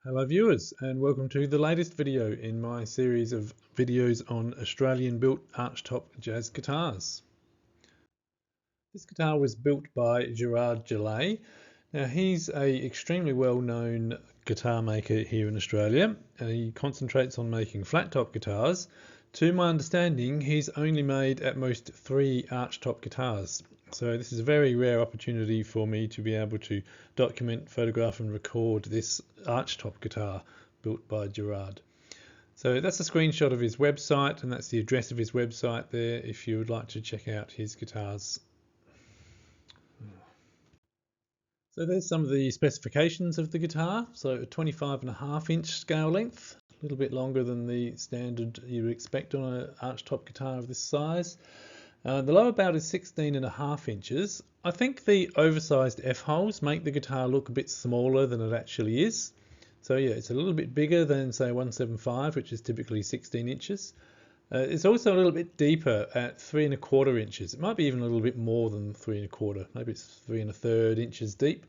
Hello viewers, and welcome to the latest video in my series of videos on Australian built archtop jazz guitars. This guitar was built by Gerard Gilet. Now he's a extremely well known guitar maker here in Australia, and he concentrates on making flat top guitars. To my understanding, he's only made at most 3 archtop guitars. So this is a very rare opportunity for me to be able to document, photograph and record this archtop guitar built by Gerard. So that's a screenshot of his website, and that's the address of his website there if you would like to check out his guitars. So there's some of the specifications of the guitar. So a 25.5-inch scale length, a little bit longer than the standard you would expect on an archtop guitar of this size. The lower bout is 16.5 inches. I think the oversized F-holes make the guitar look a bit smaller than it actually is. So yeah, it's a little bit bigger than say 175, which is typically 16 inches. It's also a little bit deeper at 3.25 inches. It might be even a little bit more than 3.25. Maybe it's 3.3 inches deep.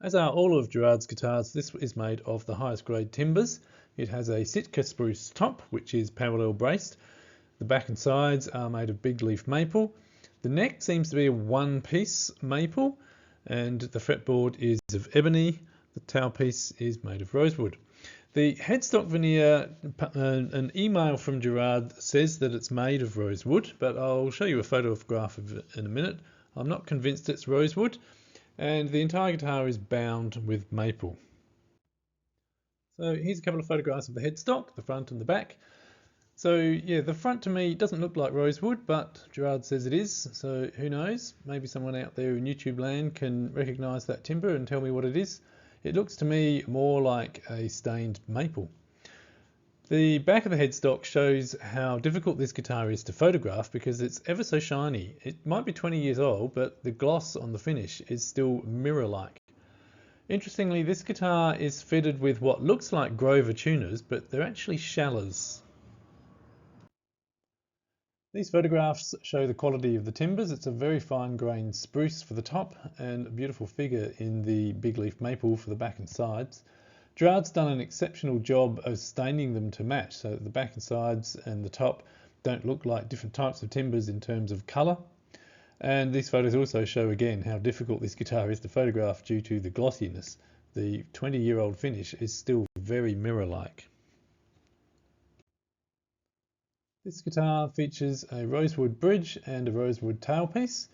As are all of Gerard's guitars, this is made of the highest grade timbers. It has a Sitka spruce top, which is parallel braced. The back and sides are made of big leaf maple. The neck seems to be a one-piece maple, and the fretboard is of ebony. The tailpiece is made of rosewood. The headstock veneer, an email from Gerard says that it's made of rosewood, but I'll show you a photograph of it in a minute. I'm not convinced it's rosewood, and the entire guitar is bound with maple. So here's a couple of photographs of the headstock, the front and the back. So yeah, the front to me doesn't look like rosewood, but Gerard says it is, so who knows? Maybe someone out there in YouTube land can recognise that timber and tell me what it is. It looks to me more like a stained maple. The back of the headstock shows how difficult this guitar is to photograph because it's ever so shiny. It might be 20 years old, but the gloss on the finish is still mirror-like. Interestingly, this guitar is fitted with what looks like Grover tuners, but they're actually Shallers. These photographs show the quality of the timbers. It's a very fine grained spruce for the top and a beautiful figure in the big leaf maple for the back and sides. Gerard's done an exceptional job of staining them to match so that the back and sides and the top don't look like different types of timbers in terms of colour. And these photos also show again how difficult this guitar is to photograph due to the glossiness. The 20-year-old finish is still very mirror-like. This guitar features a rosewood bridge and a rosewood tailpiece.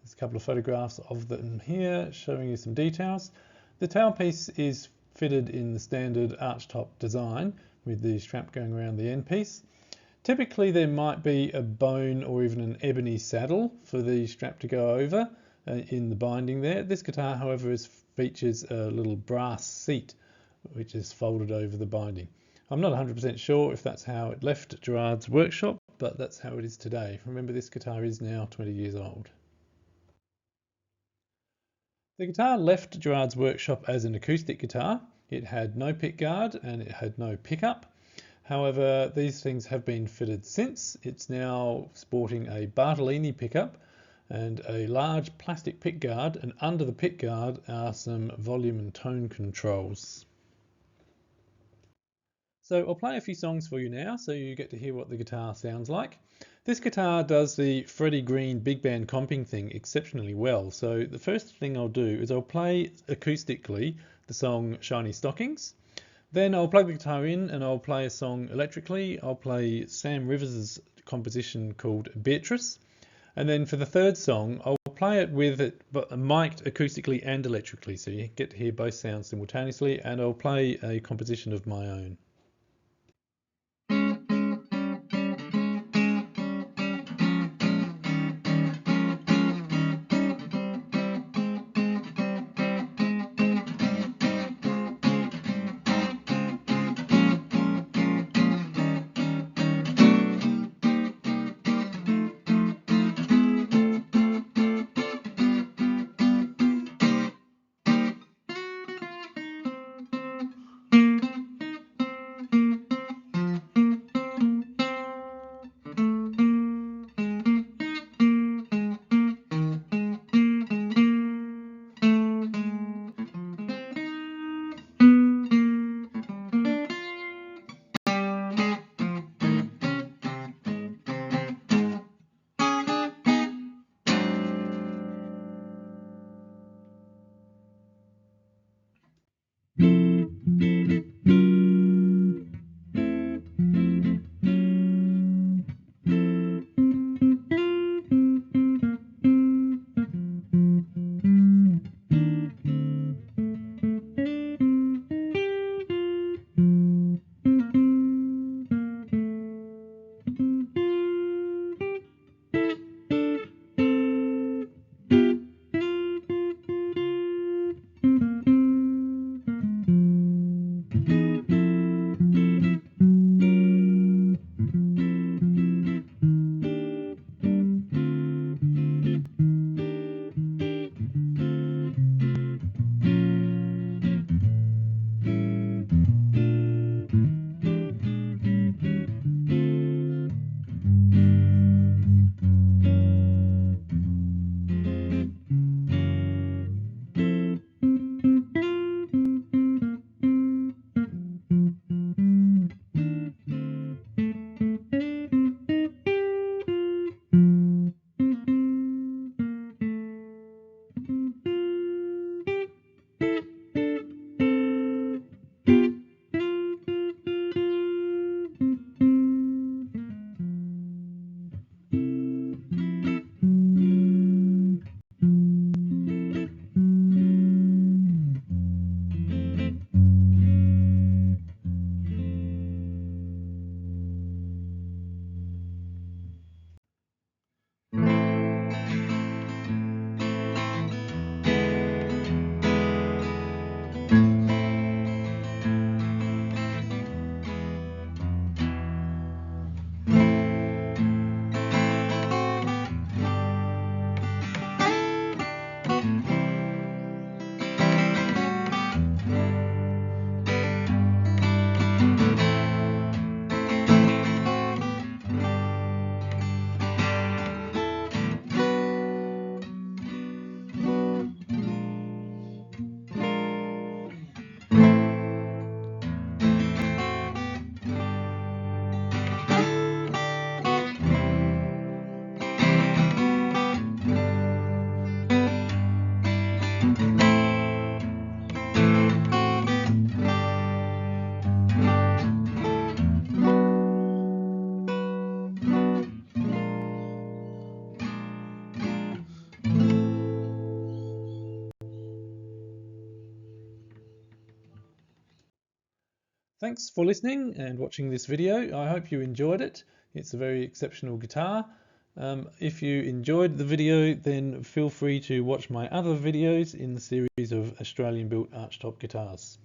There's a couple of photographs of them here showing you some details. The tailpiece is fitted in the standard archtop design with the strap going around the end piece. Typically there might be a bone or even an ebony saddle for the strap to go over in the binding there. This guitar, however, features a little brass seat which is folded over the binding. I'm not 100% sure if that's how it left Gerard's workshop, but that's how it is today. Remember, this guitar is now 20 years old. The guitar left Gerard's workshop as an acoustic guitar. It had no pickguard and it had no pickup. However, these things have been fitted since. It's now sporting a Bartolini pickup and a large plastic pickguard, and under the pickguard are some volume and tone controls. So I'll play a few songs for you now so you get to hear what the guitar sounds like. This guitar does the Freddie Green big band comping thing exceptionally well. So the first thing I'll do is I'll play acoustically the song Shiny Stockings. Then I'll plug the guitar in and I'll play a song electrically. I'll play Sam Rivers' composition called Beatrice. And then for the third song, I'll play it with it mic'd acoustically and electrically, so you get to hear both sounds simultaneously, and I'll play a composition of my own. Thanks for listening and watching this video. I hope you enjoyed it. It's a very exceptional guitar. If you enjoyed the video, then feel free to watch my other videos in the series of Australian built archtop guitars.